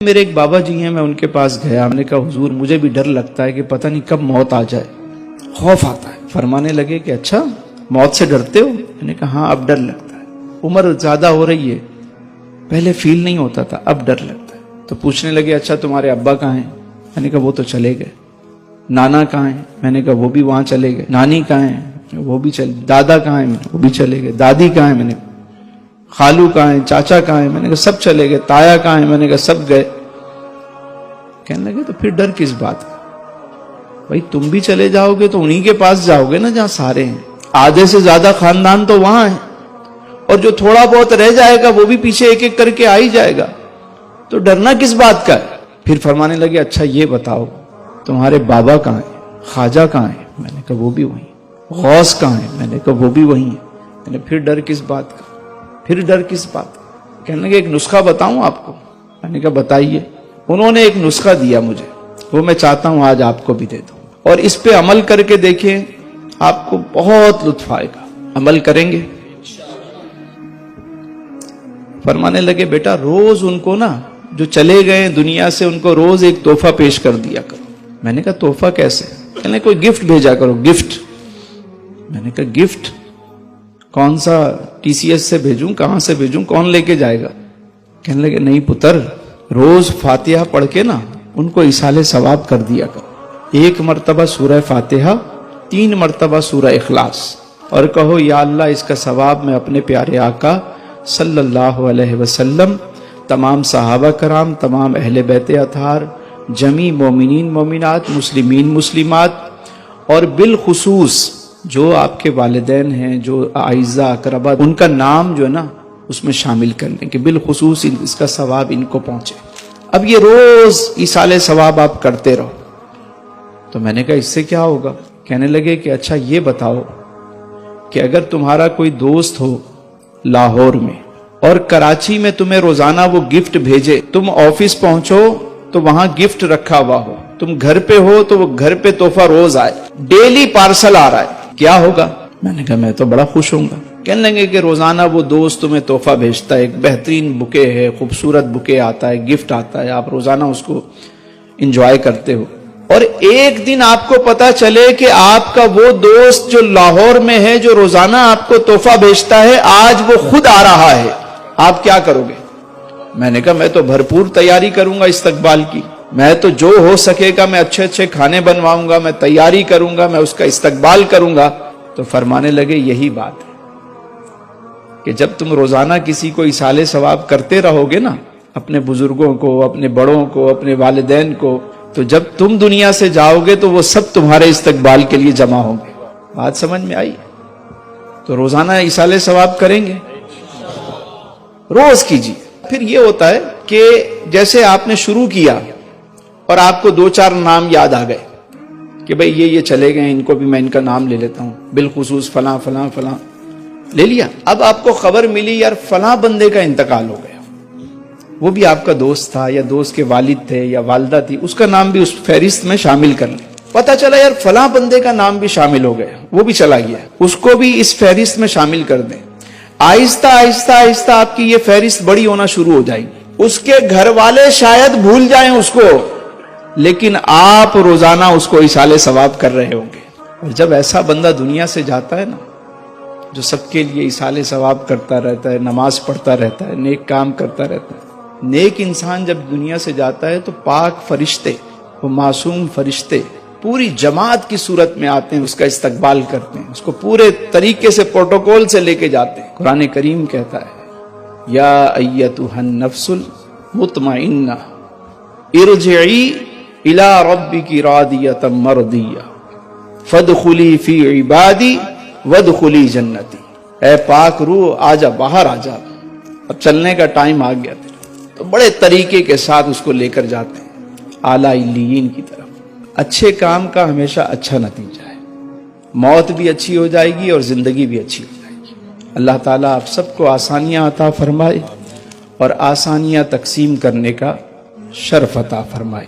میرے ایک بابا جی ہیں، میں ان کے پاس گیا، میں نے کہا حضور مجھے بھی ڈر لگتا ہے کہ پتہ نہیں کب موت آ جائے، خوف آتا ہے۔ فرمانے لگے کہ اچھا موت سے ڈرتے ہو؟ میں نے کہا ہاں اب ڈر لگتا ہے، عمر زیادہ ہو رہی ہے، پہلے فیل نہیں ہوتا تھا، اب ڈر لگتا ہے۔ تو پوچھنے لگے اچھا تمہارے ابا کہاں ہیں؟ میں نے کہا وہ تو چلے گئے۔ نانا کہاں ہیں؟ میں نے کہا وہ بھی وہاں چلے گئے۔ نانی کہاں ہیں؟ وہ بھی چلے۔ دادا کہاں ہیں؟ وہ بھی چلے گئے۔ دادی کہاں ہیں؟ میں نے خالو کہاں ہیں؟ چاچا کہاں ہیں؟ میں نے کہا سب چلے گئے۔ تایا کہاں ہیں؟ میں نے کہا سب گئے۔ کہنے لگے تو پھر ڈر کس بات کا؟ بھائی تم بھی چلے جاؤ گے تو انہی کے پاس جاؤ گے نا جہاں سارے ہیں، آدھے سے زیادہ خاندان تو وہاں ہیں، اور جو تھوڑا بہت رہ جائے گا وہ بھی پیچھے ایک ایک کر کے آ ہی جائے گا، تو ڈرنا کس بات کا ہے؟ پھر فرمانے لگے اچھا یہ بتاؤ تمہارے بابا کہاں ہیں؟ خواجہ کہاں ہیں؟ میں نے کہا وہ بھی وہیں۔ غوث کہاں ہیں؟ میں نے کہا وہ بھی وہیں ہیں۔ میں نے پھر ڈر کس بات کا؟ پھر ڈر کس بات کا؟ کہنے لگے ایک نسخہ بتاؤں آپ کو؟ میں نے کہا بتائیے۔ انہوں نے ایک نسخہ دیا مجھے، وہ میں چاہتا ہوں آج آپ کو بھی دے دوں، اور اس پہ عمل کر کے دیکھیں، آپ کو بہت لطف آئے گا۔ عمل کریں گے؟ فرمانے لگے بیٹا روز ان کو نا جو چلے گئے دنیا سے ان کو روز ایک تحفہ پیش کر دیا کرو۔ میں نے کہا تحفہ کیسے؟ کہنے کوئی گفٹ بھیجا کرو۔ گفٹ؟ میں نے کہا گفٹ کون سا؟ ٹی سی ایس سے بھیجوں؟ کہاں سے بھیجوں؟ کون لے کے جائے گا؟ کہنے لگے نہیں پتر، روز فاتحہ پڑھ کے نا ان کو ایصال ثواب کر دیا کرو۔ 1 مرتبہ سورہ فاتحہ، 3 مرتبہ سورہ اخلاص، اور کہو یا اللہ اس کا ثواب میں اپنے پیارے آقا صلی اللہ علیہ وسلم، تمام صحابہ کرام، تمام اہل بیت اطہار، جمیع مومنین مومنات، مسلمین مسلمات، اور بالخصوص جو آپ کے والدین ہیں، جو اعزاء اقربا، ان کا نام جو ہے نا اس میں شامل کر لیں کہ بالخصوص اس کا ثواب ان کو پہنچے۔ اب یہ روز ایصال ثواب آپ کرتے رہو۔ تو میں نے کہا اس سے کیا ہوگا؟ کہنے لگے کہ اچھا یہ بتاؤ کہ اگر تمہارا کوئی دوست ہو لاہور میں اور کراچی میں تمہیں روزانہ وہ گفٹ بھیجے، تم آفس پہنچو تو وہاں گفٹ رکھا ہوا ہو، تم گھر پہ ہو تو وہ گھر پہ تحفہ روز آئے، ڈیلی پارسل آ رہا ہے، کیا ہوگا؟ میں نے کہا میں تو بڑا خوش ہوں گا۔ کہنے لگے کہ روزانہ وہ دوست تمہیں تحفہ بھیجتا ہے، ایک بہترین بکے ہے، خوبصورت بکے آتا ہے، گفٹ آتا ہے، آپ روزانہ اس کو انجوائے کرتے ہو، اور ایک دن آپ کو پتا چلے کہ آپ کا وہ دوست جو لاہور میں ہے، جو روزانہ آپ کو تحفہ بھیجتا ہے، آج وہ خود آ رہا ہے، آپ کیا کرو گے؟ میں نے کہا میں تو بھرپور تیاری کروں گا استقبال کی، میں تو جو ہو سکے گا میں اچھے اچھے کھانے بنواؤں گا، میں تیاری کروں گا، میں اس کا استقبال کروں گا۔ تو فرمانے لگے یہی بات ہے کہ جب تم روزانہ کسی کو ایصال ثواب کرتے رہو گے نا، اپنے بزرگوں کو، اپنے بڑوں کو، اپنے والدین کو، تو جب تم دنیا سے جاؤ گے تو وہ سب تمہارے استقبال کے لیے جمع ہوں گے۔ بات سمجھ میں آئی؟ تو روزانہ ایصال ثواب کریں گے، روز کیجیے۔ پھر یہ ہوتا ہے کہ جیسے آپ نے شروع کیا اور آپ کو 2-4 نام یاد آ گئے کہ بھئی یہ چلے گئے، ان کو بھی میں ان کا نام لے لیتا ہوں، بالخصوص فلاں فلاں فلاں لے لیا۔ اب آپ کو خبر ملی یار فلاں بندے کا انتقال ہو گیا، وہ بھی آپ کا دوست تھا یا دوست کے والد تھے یا والدہ تھی، اس کا نام بھی اس فہرست میں شامل کر لیں۔ پتا چلا یار فلاں بندے کا نام بھی شامل ہو گیا، وہ بھی چلا گیا، اس کو بھی اس فہرست میں شامل کر دیں۔ آہستہ آہستہ آہستہ آپ کی یہ فہرست بڑی ہونا شروع ہو جائے گی۔ اس کے گھر والے شاید بھول جائیں اس کو، لیکن آپ روزانہ اس کو ایصال ثواب کر رہے ہوں گے۔ اور جب ایسا بندہ دنیا سے جاتا ہے نا، جو سب کے لیے ایصال ثواب کرتا رہتا ہے، نماز پڑھتا رہتا ہے، نیک کام کرتا رہتا ہے، نیک انسان جب دنیا سے جاتا ہے تو پاک فرشتے، وہ معصوم فرشتے پوری جماعت کی صورت میں آتے ہیں، اس کا استقبال کرتے ہیں، اس کو پورے طریقے سے پروٹوکول سے لے کے جاتے ہیں۔ قرآن کریم کہتا ہے یا ایتھا النفس المطمئنہ ارجعی الی ربک راضیۃ مرضیہ فادخلی فی عبادی وادخلی جنتی۔ اے پاک روح آجا، باہر آجا، اب چلنے کا ٹائم آ گیا تیرا۔ تو بڑے طریقے کے ساتھ اس کو لے کر جاتے ہیں اعلیٰ علیین کی طرف۔ اچھے کام کا ہمیشہ اچھا نتیجہ ہے، موت بھی اچھی ہو جائے گی اور زندگی بھی اچھی ہو جائے گی۔ اللہ تعالیٰ آپ سب کو آسانیاں عطا فرمائے اور آسانیاں تقسیم کرنے کا شرف عطا فرمائے۔